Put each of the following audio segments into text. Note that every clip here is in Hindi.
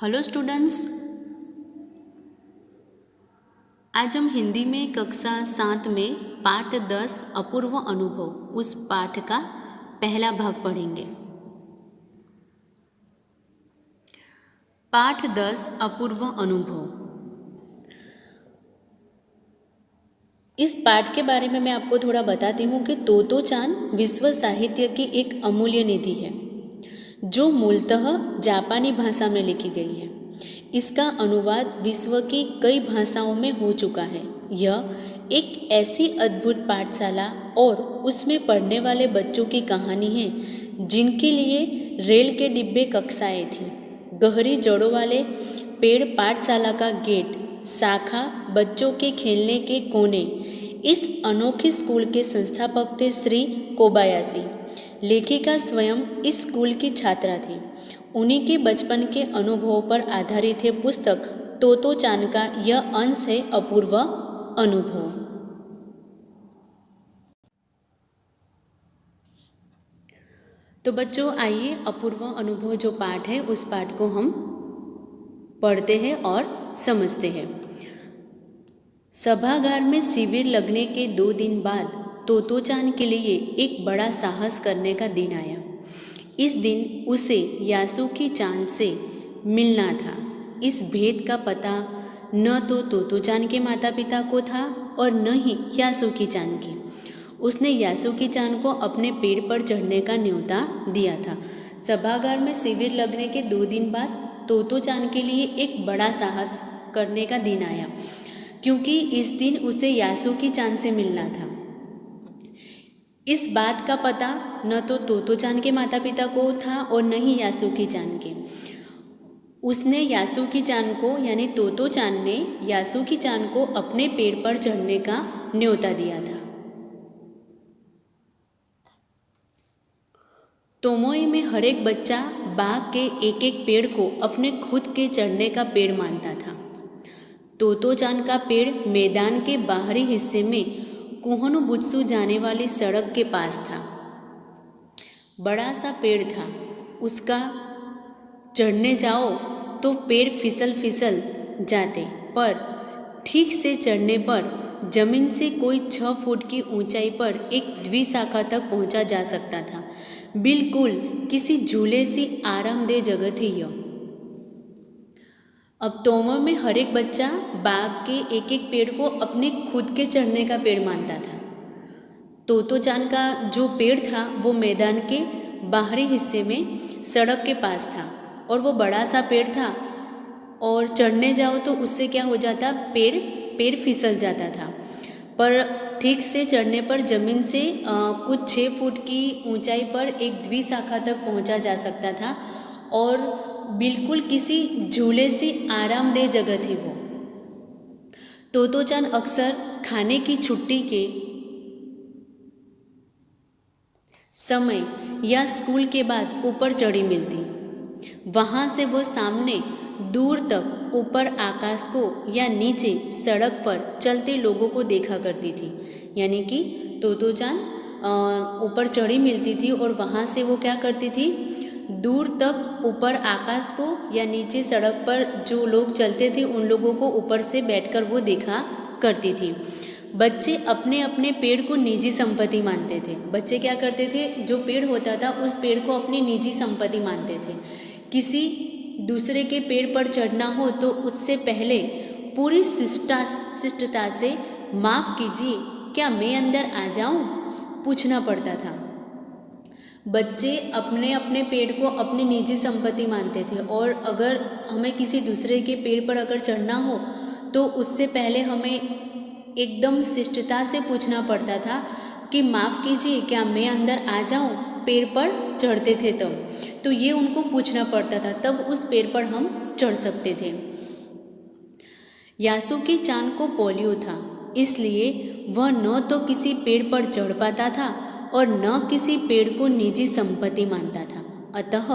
हेलो स्टूडेंट्स, आज हम हिंदी में कक्षा 7 में पाठ 10 अपूर्व अनुभव उस पाठ का पहला भाग पढ़ेंगे। पाठ 10 अपूर्व अनुभव। इस पाठ के बारे में मैं आपको थोड़ा बताती हूँ कि तोतो चान विश्व साहित्य की एक अमूल्य निधि है जो मूलतः जापानी भाषा में लिखी गई है। इसका अनुवाद विश्व की कई भाषाओं में हो चुका है। यह एक ऐसी अद्भुत पाठशाला और उसमें पढ़ने वाले बच्चों की कहानी है जिनके लिए रेल के डिब्बे कक्षाएं थीं। गहरी जड़ों वाले पेड़ पाठशाला का गेट, शाखा बच्चों के खेलने के कोने। इस अनोखे स्कूल के संस्थापक थे श्री कोबायाशी। लेखिका स्वयं इस स्कूल की छात्रा थी। उन्हीं के बचपन के अनुभवों पर आधारित है पुस्तक तोतो चान का यह अंश है अपूर्व अनुभव। तो बच्चों, आइए अपूर्व अनुभव जो पाठ है उस पाठ को हम पढ़ते हैं और समझते हैं। सभागार में शिविर लगने के 2 दिन बाद तोतो चान के लिए एक बड़ा साहस करने का दिन आया। इस दिन उसे यासुकी चान से मिलना था। इस भेद का पता न तो तोतो चान के माता पिता को था और न ही यासुकी चान के। उसने यासुकी चान को अपने पेड़ पर चढ़ने का न्योता दिया था। सभागार में शिविर लगने के 2 दिन बाद तोतो चान के लिए एक बड़ा साहस करने का दिन आया, क्योंकि इस दिन उसे यासुकी चान से मिलना था। इस बात का पता न तो तोतो चान के माता पिता को था और न ही यासुकी चान के। उसने यासुकी चान को यानी तोतो चान ने यासुकी चान को अपने पेड़ पर चढ़ने का न्योता दिया था। तोमोई में हर एक बच्चा बाग के एक एक पेड़ को अपने खुद के चढ़ने का पेड़ मानता था। तोतो चान का पेड़ मैदान के बाहरी हिस्से में कुहोनुबुत्सु जाने वाली सड़क के पास था। बड़ा सा पेड़ था। उसका चढ़ने जाओ तो पैर फिसल फिसल जाते, पर ठीक से चढ़ने पर जमीन से कोई 6 फुट की ऊंचाई पर एक द्विशाखा तक पहुंचा जा सकता था। बिल्कुल किसी झूले सी आरामदेह जगह थी यह। अब तोमो में हर एक बच्चा बाग के एक एक पेड़ को अपने खुद के चढ़ने का पेड़ मानता था। तोतो चान का जो पेड़ था वो मैदान के बाहरी हिस्से में सड़क के पास था और वो बड़ा सा पेड़ था और चढ़ने जाओ तो उससे क्या हो जाता, पेड़ फिसल जाता था। पर ठीक से चढ़ने पर जमीन से कुछ 6 फुट की ऊंचाई पर एक द्विशाखा तक पहुंचा जा सकता था और बिल्कुल किसी झूले से आरामदेह जगह थी वो। तोतो चान अक्सर खाने की छुट्टी के समय या स्कूल के बाद ऊपर चढ़ी मिलती। वहाँ से वो सामने दूर तक ऊपर आकाश को या नीचे सड़क पर चलते लोगों को देखा करती थी। यानी कि तोतो चान ऊपर चढ़ी मिलती थी और वहाँ से वो क्या करती थी, दूर तक ऊपर आकाश को या नीचे सड़क पर जो लोग चलते थे उन लोगों को ऊपर से बैठकर वो देखा करती थी। बच्चे अपने अपने पेड़ को निजी संपत्ति मानते थे। बच्चे क्या करते थे, जो पेड़ होता था उस पेड़ को अपनी निजी संपत्ति मानते थे। किसी दूसरे के पेड़ पर चढ़ना हो तो उससे पहले पूरी शिष्टता से माफ़ कीजिए, क्या मैं अंदर आ जाऊं, पूछना पड़ता था। बच्चे अपने अपने पेड़ को अपनी निजी संपत्ति मानते थे और अगर हमें किसी दूसरे के पेड़ पर अगर चढ़ना हो तो उससे पहले हमें एकदम शिष्टता से पूछना पड़ता था कि माफ़ कीजिए, क्या मैं अंदर आ जाऊं, पेड़ पर चढ़ते थे तब। तो ये उनको पूछना पड़ता था, तब उस पेड़ पर हम चढ़ सकते थे। यासुकी चान को पोलियो था, इसलिए वह न तो किसी पेड़ पर चढ़ पाता था और न किसी पेड़ को निजी संपत्ति मानता था। अतः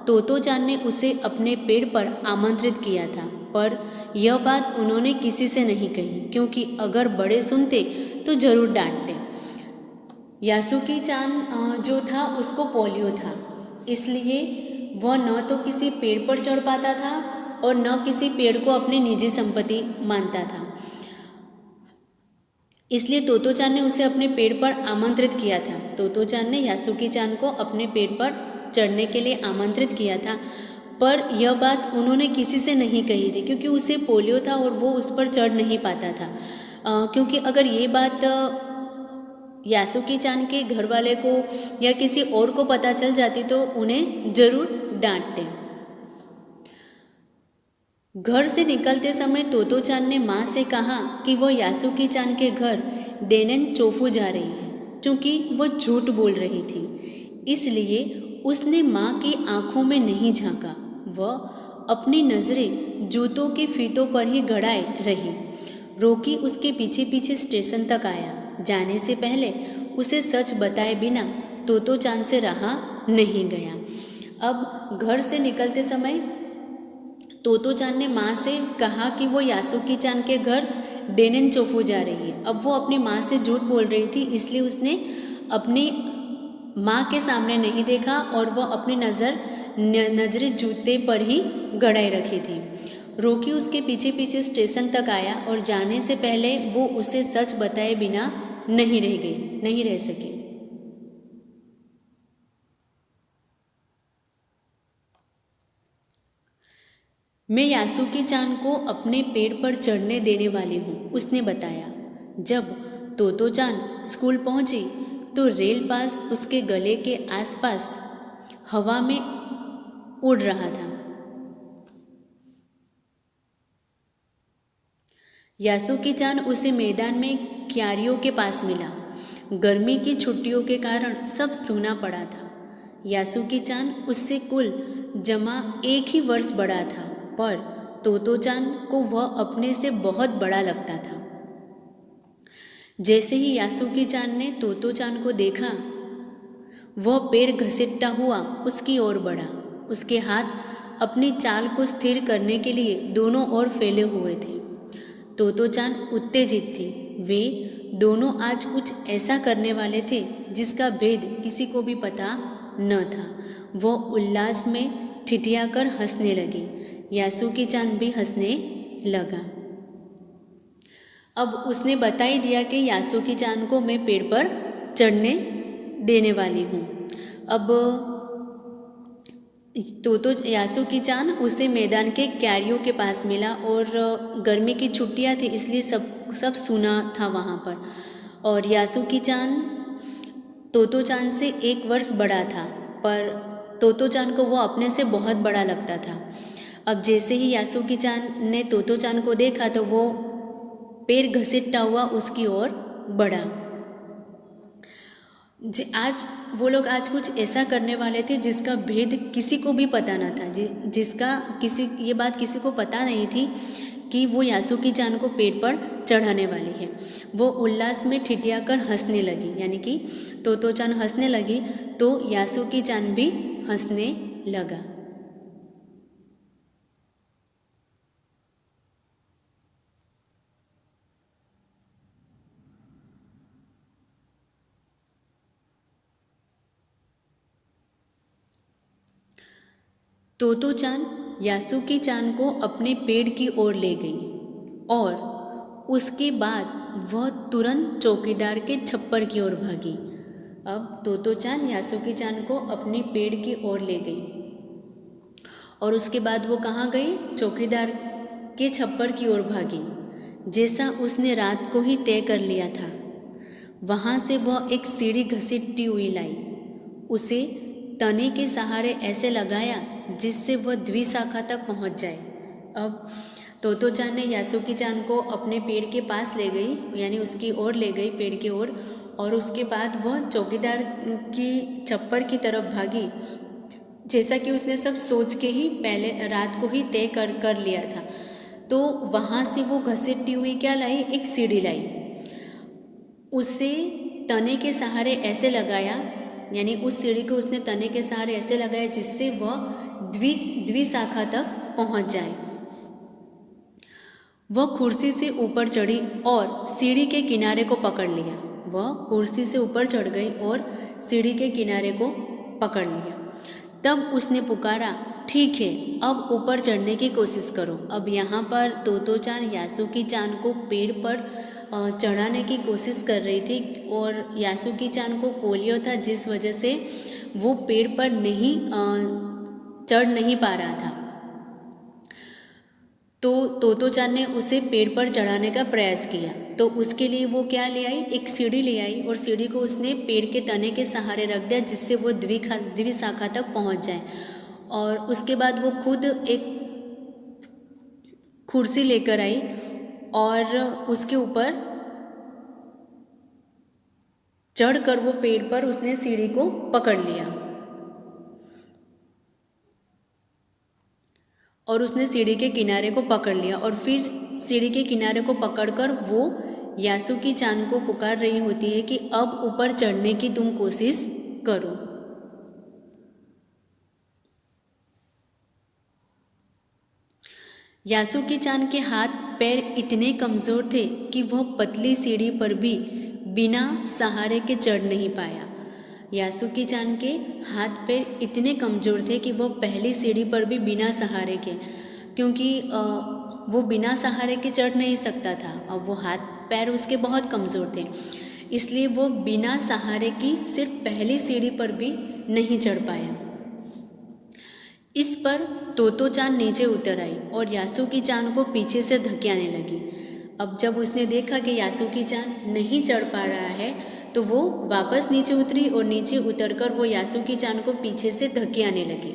तोतो चान ने उसे अपने पेड़ पर आमंत्रित किया था, पर यह बात उन्होंने किसी से नहीं कही, क्योंकि अगर बड़े सुनते तो जरूर डांटते। यासुकी चान जो था उसको पोलियो था, इसलिए वह न तो किसी पेड़ पर चढ़ पाता था और न किसी पेड़ को अपनी निजी संपत्ति मानता था। इसलिए तोतोचान ने उसे अपने पेड़ पर आमंत्रित किया था। तोतोचान ने यासुकी-चान को अपने पेड़ पर चढ़ने के लिए आमंत्रित किया था, पर यह बात उन्होंने किसी से नहीं कही थी क्योंकि उसे पोलियो था और वो उस पर चढ़ नहीं पाता था। क्योंकि अगर ये बात यासुकी-चान के घर वाले को या किसी और को पता चल जाती तो उन्हें जरूर डांटते। घर से निकलते समय तोतोचान ने माँ से कहा कि वो यासुकी-चान के घर डेनेन-चोफू जा रही है। चूँकि वो झूठ बोल रही थी, इसलिए उसने माँ की आंखों में नहीं झांका। वह अपनी नज़रें जूतों के फीतों पर ही गड़ाए रही। रोकी उसके पीछे पीछे स्टेशन तक आया। जाने से पहले उसे सच बताए बिना तोतोचान से रहा नहीं गया। अब घर से निकलते समय तोतोचान ने माँ से कहा कि वो यासुकी-चान के घर डेनेन-चोफू जा रही है। अब वो अपनी माँ से झूठ बोल रही थी, इसलिए उसने अपनी माँ के सामने नहीं देखा और वह अपनी नज़रें जूते पर ही गड़ाए रखी थी। रोकी उसके पीछे पीछे स्टेशन तक आया और जाने से पहले वो उसे सच बताए बिना नहीं रह सकी। मैं यासुकी-चान को अपने पेड़ पर चढ़ने देने वाली हूँ, उसने बताया। जब तोतोचान स्कूल पहुँची तो रेल पास उसके गले के आसपास हवा में उड़ रहा था। यासुकी-चान उसे मैदान में क्यारियों के पास मिला। गर्मी की छुट्टियों के कारण सब सूना पड़ा था। यासुकी-चान उससे कुल जमा 1 ही वर्ष बड़ा था, पर तोतोचान को वह अपने से बहुत बड़ा लगता था। जैसे ही यासुकी-चान ने तोतोचान को देखा, वह पैर घसीटता हुआ उसकी ओर बढ़ा। उसके हाथ अपनी चाल को स्थिर करने के लिए दोनों ओर फैले हुए थे। तोतोचान उत्तेजित थी। वे दोनों आज कुछ ऐसा करने वाले थे जिसका भेद किसी को भी पता न था। वह उल्लास में ठिठियाकर हंसने लगी। यासुकी-चान भी हंसने लगा। अब उसने बता ही दिया कि यासुकी-चान को मैं पेड़ पर चढ़ने देने वाली हूँ। अब यासुकी-चान उसे मैदान के क्यारियों के पास मिला और गर्मी की छुट्टियाँ थी, इसलिए सब सूना था वहाँ पर। और यासुकी-चान तोतोचान से 1 वर्ष बड़ा था, पर तोतोचान को वो अपने से बहुत बड़ा लगता था। अब जैसे ही यासुकी-चान ने तोतोचान को देखा तो वो पैर घसीटता हुआ उसकी ओर बढ़ा। वो लोग आज कुछ ऐसा करने वाले थे जिसका भेद किसी को भी पता न था, ये बात किसी को पता नहीं थी कि वो यासुकी-चान को पेड़ पर चढ़ाने वाली है। वो उल्लास में ठिठियाकर हंसने लगी, यानी कि तोतोचान हंसने लगी तो यासुकी-चान भी हंसने लगा। तोतोचान यासुकी-चान को अपने पेड़ की ओर ले गई और उसके बाद वह तुरंत चौकीदार के छप्पर की ओर भागी। अब तोतोचान यासुकी-चान को अपने पेड़ की ओर ले गई और उसके बाद वो कहाँ गई? चौकीदार के छप्पर की ओर भागी, जैसा उसने रात को ही तय कर लिया था। वहाँ से वह एक सीढ़ी घसीटती हुई लाई। उसे तने के सहारे ऐसे लगाया जिससे वह द्विशाखा तक पहुँच जाए। अब तोतोचान ने यासुकी-चान को अपने पेड़ के पास ले गई, यानी उसकी ओर ले गई, पेड़ की ओर, और उसके बाद वह चौकीदार की छप्पर की तरफ भागी, जैसा कि उसने सब सोच के ही पहले रात को ही तय कर लिया था। तो वहाँ से वो घसीटती हुई क्या लाई? एक सीढ़ी लाई। उसे तने के सहारे ऐसे लगाया, यानी उस सीढ़ी को उसने तने के सहारे ऐसे लगाया जिससे वह द्विशाखा तक पहुँच जाए। वह कुर्सी से ऊपर चढ़ी और सीढ़ी के किनारे को पकड़ लिया। वह कुर्सी से ऊपर चढ़ गई और सीढ़ी के किनारे को पकड़ लिया। तब उसने पुकारा, ठीक है, अब ऊपर चढ़ने की कोशिश करो। अब यहाँ पर तोतो चान यासुकी चान को पेड़ पर चढ़ाने की कोशिश कर रही थी और यासुकी चान को पोलियो था, जिस वजह से वो पेड़ पर चढ़ नहीं पा रहा था। तो तोतो चान ने उसे पेड़ पर चढ़ाने का प्रयास किया। तो उसके लिए वो क्या ले आई, एक सीढ़ी ले आई और सीढ़ी को उसने पेड़ के तने के सहारे रख दिया, जिससे वो द्विशाखा तक पहुंच जाए। और उसके बाद वो खुद एक कुर्सी लेकर आई और उसके ऊपर चढ़कर वो पेड़ पर उसने सीढ़ी को पकड़ लिया और उसने सीढ़ी के किनारे को पकड़ लिया और फिर सीढ़ी के किनारे को पकड़कर वो यासुकी चान को पुकार रही होती है कि अब ऊपर चढ़ने की तुम कोशिश करो। यासुकी चान के हाथ पैर इतने कमज़ोर थे कि वह पतली सीढ़ी पर भी बिना सहारे के चढ़ नहीं पाया। यासुकी चान के हाथ पैर इतने कमज़ोर थे कि वह पहली सीढ़ी पर भी बिना सहारे के, क्योंकि वो बिना सहारे के चढ़ नहीं सकता था और वो हाथ पैर उसके बहुत कमज़ोर थे, इसलिए वो बिना सहारे की सिर्फ पहली सीढ़ी पर भी नहीं चढ़ पाया। इस पर तोतो चान नीचे उतर आई और यासुकी चान को पीछे से धकेलने लगी। अब जब उसने देखा कि यासुकी चान नहीं चढ़ पा रहा है तो वो वापस नीचे उतरी और नीचे उतरकर वो यासुकी चान को पीछे से धकेलने लगी।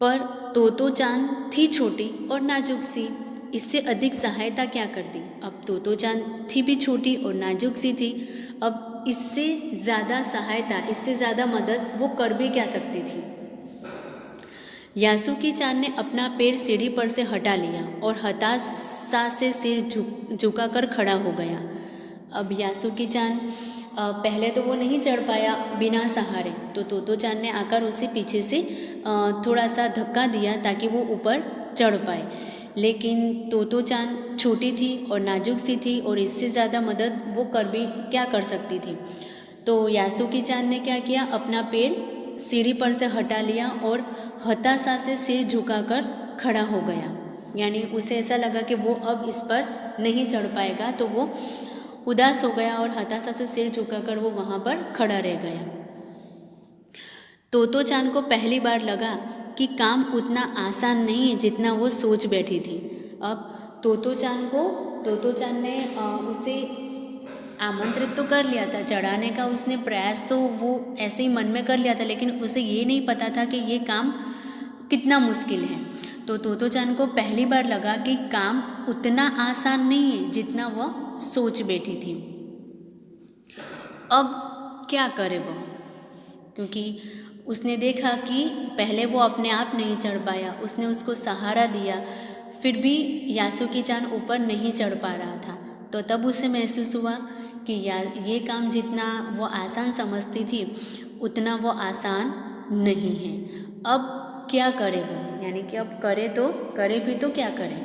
पर तोतो चान थी छोटी और नाजुक सी, इससे अधिक सहायता क्या कर दी। अब तोतो चान थी भी छोटी और नाजुक सी थी, अब इससे ज़्यादा सहायता, इससे ज़्यादा मदद वो कर भी क्या सकती थी। यासुकी चान ने अपना पैर सीढ़ी पर से हटा लिया और हताशा से सिर झुकाकर खड़ा हो गया। अब यासुकी चान पहले तो वो नहीं चढ़ पाया बिना सहारे, तो तोतो चान ने आकर उसे पीछे से थोड़ा सा धक्का दिया ताकि वो ऊपर चढ़ पाए, लेकिन तोतो चान छोटी थी और नाजुक सी थी और इससे ज़्यादा मदद वो कर भी क्या कर सकती थी। तो यासुकी चान ने क्या किया, अपना पैर सीढ़ी पर से हटा लिया और हताशा से सिर झुकाकर खड़ा हो गया। यानी उसे ऐसा लगा कि वो अब इस पर नहीं चढ़ पाएगा, तो वो उदास हो गया और हताशा से सिर झुकाकर वो वहाँ पर खड़ा रह गया। तोतो चान को पहली बार लगा कि काम उतना आसान नहीं है जितना वो सोच बैठी थी। अब तोतो चान ने उसे आमंत्रित तो कर लिया था, चढ़ाने का उसने प्रयास तो वो ऐसे ही मन में कर लिया था, लेकिन उसे ये नहीं पता था कि ये काम कितना मुश्किल है। तो तोतो चान को पहली बार लगा कि काम उतना आसान नहीं है जितना वह सोच बैठी थी। अब क्या करे वो, क्योंकि उसने देखा कि पहले वो अपने आप नहीं चढ़ पाया, उसने उसको सहारा दिया, फिर भी यासुकी चान ऊपर नहीं चढ़ पा रहा था। तो तब उसे महसूस हुआ कि ये काम जितना वो आसान समझती थी उतना वो आसान नहीं है। अब क्या करे वो, यानी कि अब करे भी तो क्या करे।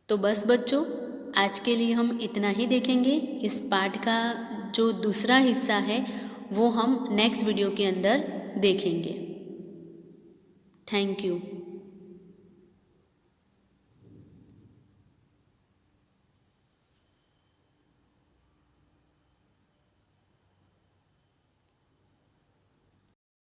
तो बस बच्चों, आज के लिए हम इतना ही देखेंगे। इस पाठ का जो दूसरा हिस्सा है वो हम नेक्स्ट वीडियो के अंदर देखेंगे। Thank you.